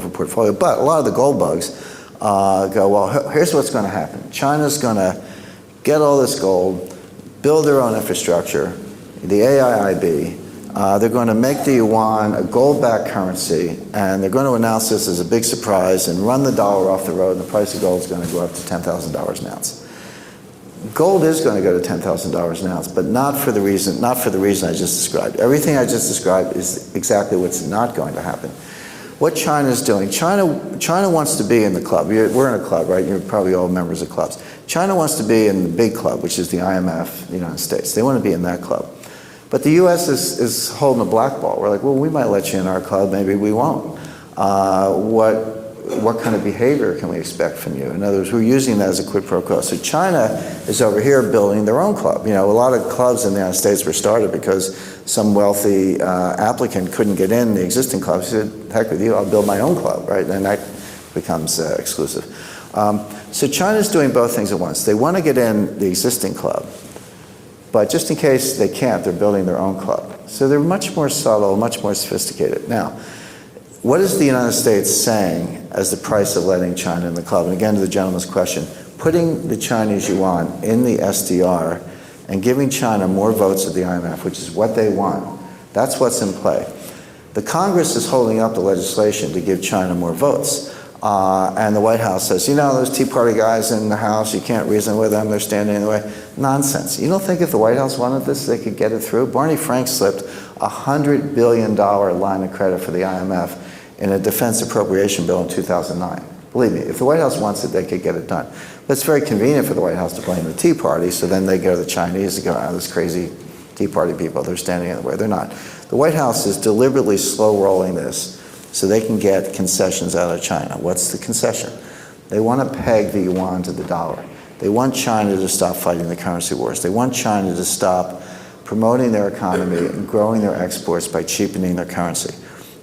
portfolio. But a lot of the gold bugs go, well, here's what's going to happen. China's going to get all this gold, build their own infrastructure, the AIIB. They're going to make the yuan a gold-backed currency, and they're going to announce this as a big surprise and run the dollar off the road, and the price of gold is going to go up to $10,000 an ounce. Gold is going to go to $10,000 an ounce, but not for the reason I just described. Everything I just described is exactly what's not going to happen. What China is doing, China wants to be in the club. We're in a club, right? You're probably all members of clubs. China wants to be in the big club, which is the IMF, the United States. They want to be in that club. But the U.S. is holding a black ball. We're like, well, we might let you in our club, maybe we won't. What kind of behavior can we expect from you? In other words, we're using that as a quid pro quo. So China is over here building their own club. You know, a lot of clubs in the United States were started because some wealthy applicant couldn't get in the existing club. He said, heck with you, I'll build my own club, right? And that becomes exclusive. So China's doing both things at once. They want to get in the existing club, but just in case they can't, they're building their own club. So they're much more subtle, much more sophisticated. Now, what is the United States saying as the price of letting China in the club? And again, to the gentleman's question, putting the Chinese yuan in the SDR and giving China more votes at the IMF, which is what they want, that's what's in play. The Congress is holding up the legislation to give China more votes. And the White House says, you know, those Tea Party guys in the House, you can't reason with them, they're standing in the way. Nonsense. You don't think if the White House wanted this, they could get it through? Barney Frank slipped a $100 billion line of credit for the IMF in a defense appropriation bill in 2009. Believe me, if the White House wants it, they could get it done. But it's very convenient for the White House to blame the Tea Party, so then they go to the Chinese and go, oh, those crazy Tea Party people, they're standing in the way. They're not. The White House is deliberately slow-rolling this so they can get concessions out of China. What's the concession? They want to peg the yuan to the dollar. They want China to stop fighting the currency wars. They want China to stop promoting their economy and growing their exports by cheapening their currency.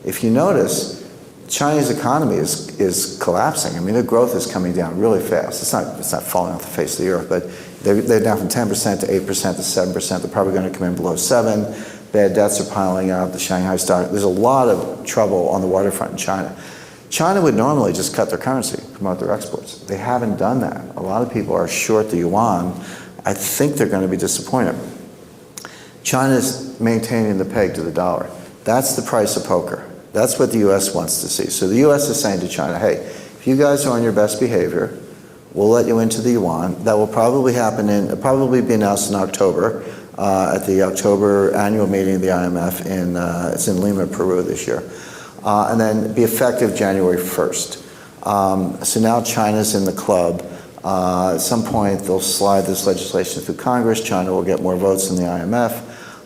If you notice, Chinese economy is collapsing. I mean, their growth is coming down really fast. It's not falling off the face of the earth, but they're down from 10% to 8% to 7%. They're probably going to come in below 7%. Bad debts are piling up. The Shanghai stock. There's a lot of trouble on the waterfront in China. China would normally just cut their currency, promote their exports. They haven't done that. A lot of people are short the yuan. I think they're going to be disappointed. China's maintaining the peg to the dollar. That's the price of poker. That's what the U.S. wants to see. So the U.S. is saying to China, hey, if you guys are on your best behavior, we'll let you into the yuan. That will probably probably be announced in October at the October annual meeting of the IMF it's in Lima, Peru this year. And then be effective January 1st. So now China's in the club. At some point, they'll slide this legislation through Congress. China will get more votes than the IMF.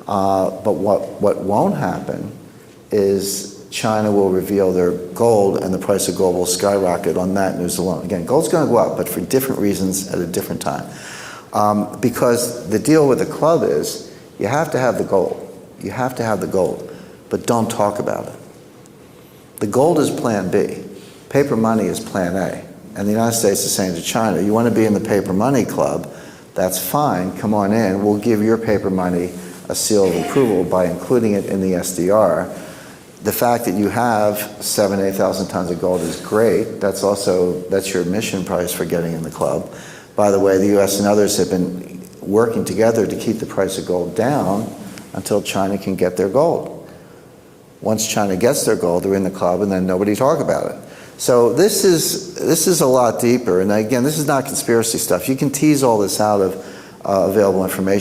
But what won't happen is China will reveal their gold, and the price of gold will skyrocket on that news alone. Again, gold's going to go up, but for different reasons at a different time. Because the deal with the club is you have to have the gold. You have to have the gold, but don't talk about it. The gold is plan B. Paper money is plan A. And the United States is saying to China, you want to be in the paper money club, that's fine, come on in. We'll give your paper money a seal of approval by including it in the SDR. The fact that you have 7,000 to 8,000 tons of gold is great. That's your admission price for getting in the club. By the way, the U.S. and others have been working together to keep the price of gold down until China can get their gold. Once China gets their gold, they're in the club, and then nobody talk about it. So this is a lot deeper. And again, this is not conspiracy stuff. You can tease all this out of available information.